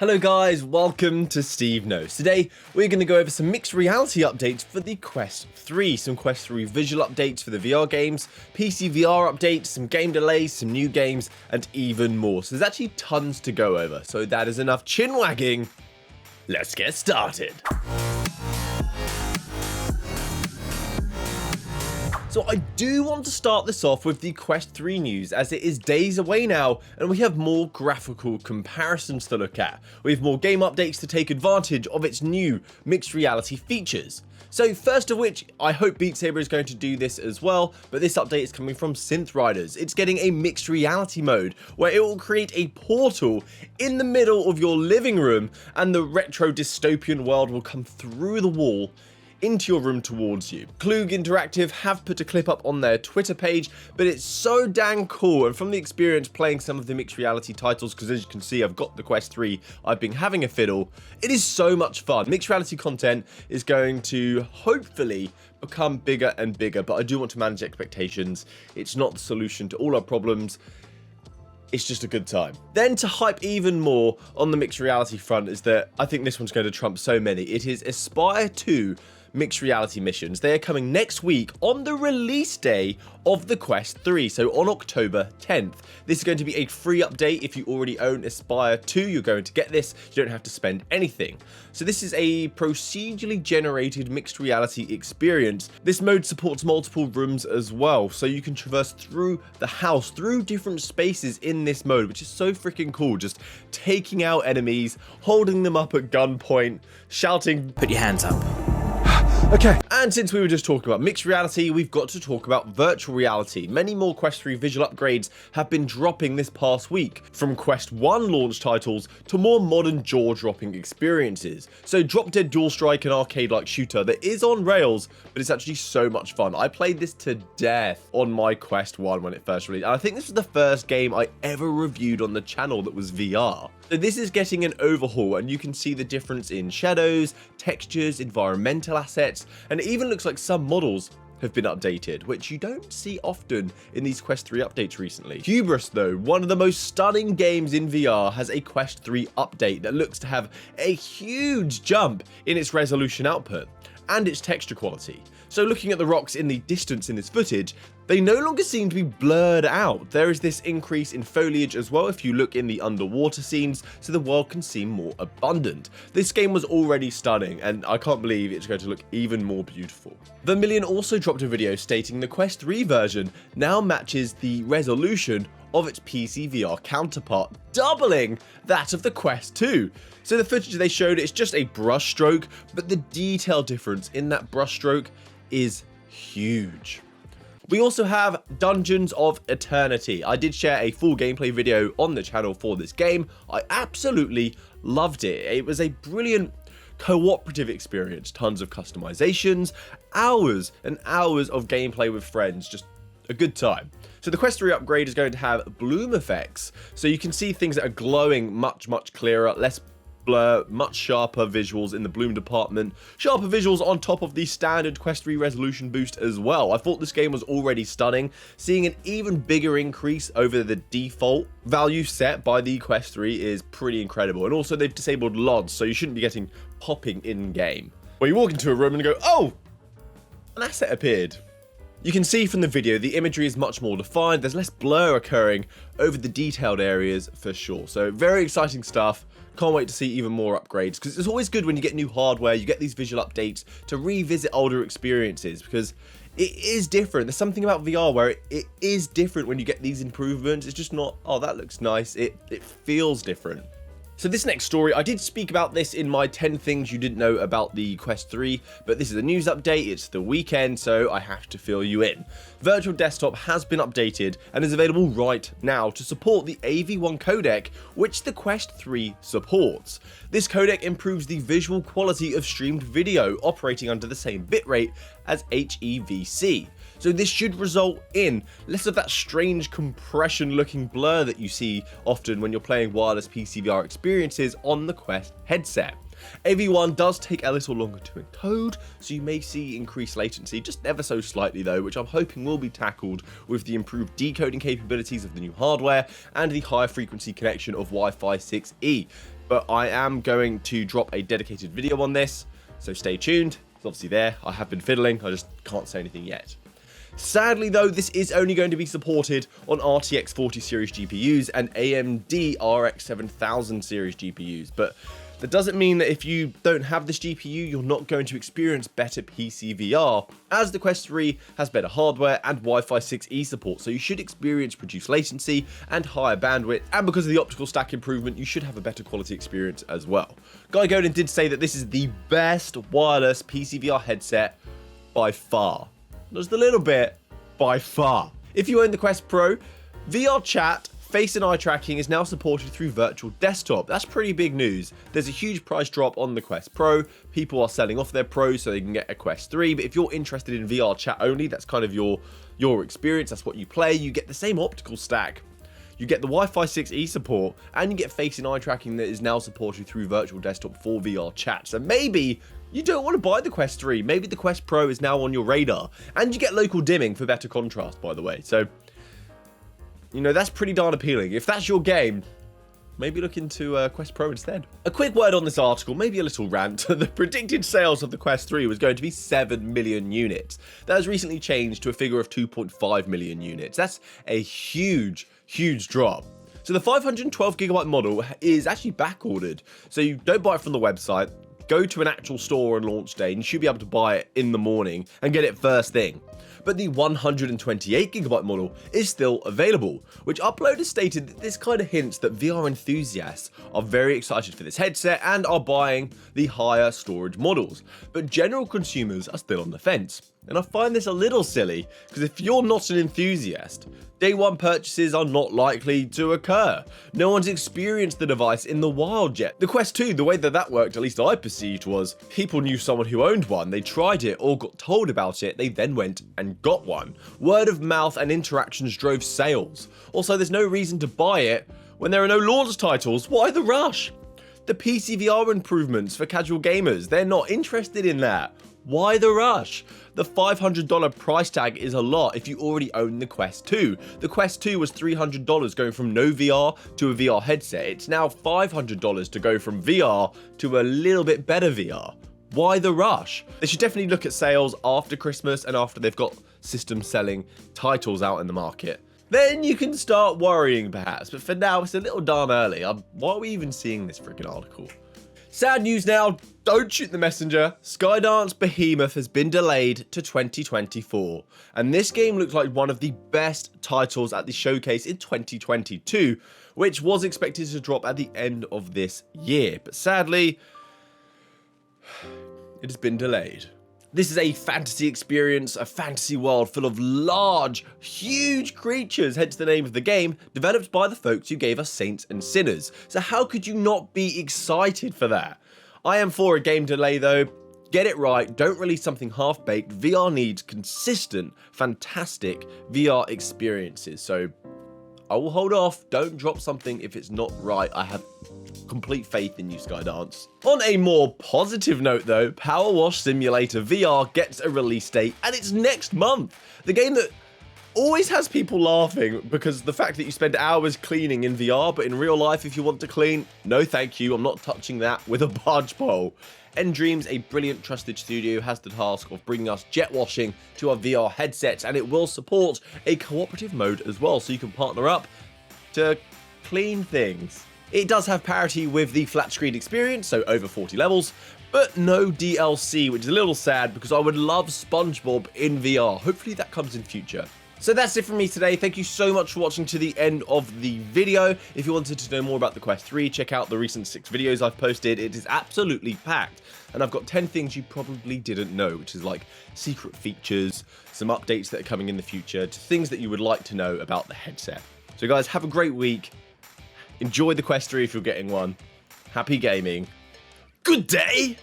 Hello guys, welcome to SteveKnows. Today we're going to go over some mixed reality updates for the Quest 3, some Quest 3 visual updates for the VR games, PCVR updates, some game delays, some new games, and even more. So there's actually tons to go over, so that is enough chin wagging. Let's get started. So I do want to start this off with the Quest 3 news, as it is days away now and we have more graphical comparisons to look at. We have more game updates to take advantage of its new mixed reality features. So first of which, I hope Beat Saber is going to do this as well, but this update is coming from Synth Riders. It's getting a mixed reality mode where it will create a portal in the middle of your living room and the retro dystopian world will come through the wall into your room towards you. Klug Interactive have put a clip up on their Twitter page, but it's so dang cool, and from the experience playing some of the mixed reality titles, because as you can see I've got the Quest 3, I've been having a fiddle, it is so much fun. Mixed reality content is going to hopefully become bigger and bigger, but I do want to manage expectations. It's not the solution to all our problems. It's just a good time. Then to hype even more on the mixed reality front is that I think this one's going to trump so many. It is Aspire 2 mixed reality missions. They are coming next week on the release day of the Quest 3, so on October 10th. This is going to be a free update. If you already own Aspire 2, you're going to get this. You don't have to spend anything. So this is a procedurally generated mixed reality experience. This mode supports multiple rooms as well, so you can traverse through the house, through different spaces in this mode, which is so freaking cool. Just taking out enemies, holding them up at gunpoint, shouting, "Put your hands up." Okay. And since we were just talking about mixed reality, we've got to talk about virtual reality. Many more Quest 3 visual upgrades have been dropping this past week, from Quest 1 launch titles to more modern jaw-dropping experiences. So Drop Dead Dual Strike, an arcade-like shooter that is on rails, but it's actually so much fun. I played this to death on my Quest 1 when it first released, and I think this was the first game I ever reviewed on the channel that was VR. So this is getting an overhaul, and you can see the difference in shadows, textures, environmental assets, and it even looks like some models have been updated, which you don't see often in these Quest 3 updates recently. Hubris, though, one of the most stunning games in VR, has a Quest 3 update that looks to have a huge jump in its resolution output and its texture quality. So looking at the rocks in the distance in this footage, they no longer seem to be blurred out. There is this increase in foliage as well if you look in the underwater scenes, so the world can seem more abundant. This game was already stunning, and I can't believe it's going to look even more beautiful. Vermilion also dropped a video stating the Quest 3 version now matches the resolution of its PCVR counterpart, doubling that of the Quest 2. So the footage they showed is just a brush stroke, but the detail difference in that brush stroke is huge. We also have Dungeons of Eternity. I did share a full gameplay video on the channel for this game. I absolutely loved it. It was a brilliant cooperative experience, tons of customizations, hours and hours of gameplay with friends, just a good time. So the Quest 3 upgrade is going to have bloom effects, so you can see things that are glowing much clearer, less blur, much sharper visuals in the bloom department, sharper visuals on top of the standard Quest 3 resolution boost as well. I thought this game was already stunning. Seeing an even bigger increase over the default value set by the Quest 3 is pretty incredible. And also they've disabled LODs, so you shouldn't be getting popping in game, where you walk into a room and go, "Oh, an asset appeared." You can see from the video the imagery is much more defined, there's less blur occurring over the detailed areas for sure. So very exciting stuff. Can't wait to see even more upgrades, because it's always good when you get new hardware, you get these visual updates to revisit older experiences, because it is different. There's something about VR where it is different when you get these improvements. It's just not, oh, that looks nice. It feels different. So this next story, I did speak about this in my 10 things you didn't know about the Quest 3, but this is a news update, it's the weekend, so I have to fill you in. Virtual Desktop has been updated and is available right now to support the AV1 codec, which the Quest 3 supports. This codec improves the visual quality of streamed video, operating under the same bitrate as HEVC. So this should result in less of that strange compression looking blur that you see often when you're playing wireless PCVR experiences on the Quest headset. AV1 does take a little longer to encode, so you may see increased latency, just ever so slightly though, which I'm hoping will be tackled with the improved decoding capabilities of the new hardware and the higher frequency connection of Wi-Fi 6E. but I am going to drop a dedicated video on this, so stay tuned. It's obviously there. I have been fiddling, I just can't say anything yet. Sadly though, this is only going to be supported on RTX 40 series GPUs and AMD RX 7000 series GPUs, but that doesn't mean that if you don't have this GPU, you're not going to experience better PCVR, as the Quest 3 has better hardware and Wi-Fi 6E support, so you should experience reduced latency and higher bandwidth, and because of the optical stack improvement, you should have a better quality experience as well. Guy Godin did say that this is the best wireless PCVR headset by far. Just a little bit, by far. If you own the Quest Pro, VR chat, face and eye tracking is now supported through virtual desktop. That's pretty big news. There's a huge price drop on the Quest Pro. People are selling off their Pro so they can get a Quest 3, but if you're interested in VR chat only, that's kind of your experience, that's what you play, you get the same optical stack. You get the Wi-Fi 6E support, and you get face and eye tracking that is now supported through virtual desktop for VR chat. So maybe you don't want to buy the Quest 3, maybe the Quest Pro is now on your radar, and you get local dimming for better contrast, by the way. So, you know, that's pretty darn appealing. If that's your game, maybe look into Quest Pro instead. A quick word on this article, maybe a little rant. The predicted sales of the Quest 3 was going to be 7 million units. That has recently changed to a figure of 2.5 million units. That's a huge drop. So the 512GB model is actually back ordered. So you don't buy it from the website, go to an actual store on launch day, and you should be able to buy it in the morning and get it first thing. But the 128GB model is still available, which uploaders stated that this kind of hints that VR enthusiasts are very excited for this headset and are buying the higher storage models, but general consumers are still on the fence. And I find this a little silly, because if you're not an enthusiast, day one purchases are not likely to occur. No one's experienced the device in the wild yet. The Quest 2, the way that worked, at least I perceived, was people knew someone who owned one, they tried it or got told about it, they then went and got one. Word of mouth and interactions drove sales. Also, there's no reason to buy it when there are no launch titles. Why the rush? The PCVR improvements for casual gamers, they're not interested in that. Why the rush? The $500 price tag is a lot if you already own the Quest 2. The Quest 2 was $300 going from no VR to a VR headset. It's now $500 to go from VR to a little bit better VR. Why the rush? They should definitely look at sales after Christmas and after they've got system selling titles out in the market. Then you can start worrying perhaps, but for now it's a little darn early. Why are we even seeing this freaking article? Sad news now, don't shoot the messenger. Skydance Behemoth has been delayed to 2024. And this game looks like one of the best titles at the showcase in 2022, which was expected to drop at the end of this year. But sadly, it has been delayed. This is a fantasy experience, a fantasy world full of large, huge creatures, hence the name of the game, developed by the folks who gave us Saints and Sinners. So how could you not be excited for that? I am for a game delay though. Get it right, don't release something half-baked. VR needs consistent, fantastic VR experiences. So I will hold off, don't drop something if it's not right. I have complete faith in you, Skydance. On a more positive note though, Powerwash Simulator VR gets a release date and it's next month. The game that always has people laughing because the fact that you spend hours cleaning in VR, but in real life if you want to clean, no thank you, I'm not touching that with a barge pole. Dreams, a brilliant trusted studio, has the task of bringing us jet washing to our VR headsets, and it will support a cooperative mode as well, so you can partner up to clean things. It does have parity with the flat screen experience, so over 40 levels, but no DLC, which is a little sad because I would love SpongeBob in VR. Hopefully that comes in future. So that's it from me today. Thank you so much for watching to the end of the video. If you wanted to know more about the Quest 3, check out the recent 6 videos I've posted. It is absolutely packed. And I've got 10 things you probably didn't know, which is like secret features, some updates that are coming in the future, to things that you would like to know about the headset. So guys, have a great week. Enjoy the Quest 3 if you're getting one. Happy gaming. Good day!